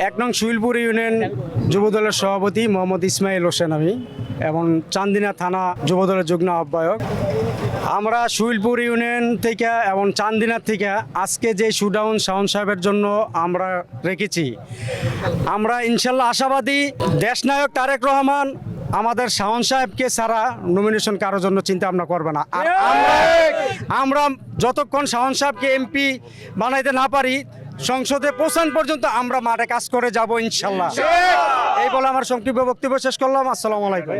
এক নং শুইলপুর ইউনিয়ন যুবদলের সভাপতি মোহাম্মদ ইসমাইল হোসেন আমি, এবং চান্দিনা থানা যুবদলের যুগ্ম আহ্বায়ক। আমরা শুইলপুর ইউনিয়ন থেকে এবং চান্দিনা থেকে আজকে যে শুডাউন শাওন সাহেবের জন্য আমরা রেখেছি, আমরা ইনশাল্লাহ আশাবাদী দেশনায়ক তারেক রহমান আমাদের শাওন সাহেবকে ছাড়া নমিনেশন কারোর জন্য চিন্তা ভাবনা করবে না। আর আমরা যতক্ষণ শাওন সাহেবকে এমপি বানাইতে না পারি, সংসদে পৌঁছান পর্যন্ত আমরা মাঠে কাজ করে যাব ইনশাল্লাহ। এই বলে আমার সংক্ষিপ্ত বক্তব্য শেষ করলাম। আসসালামু আলাইকুম।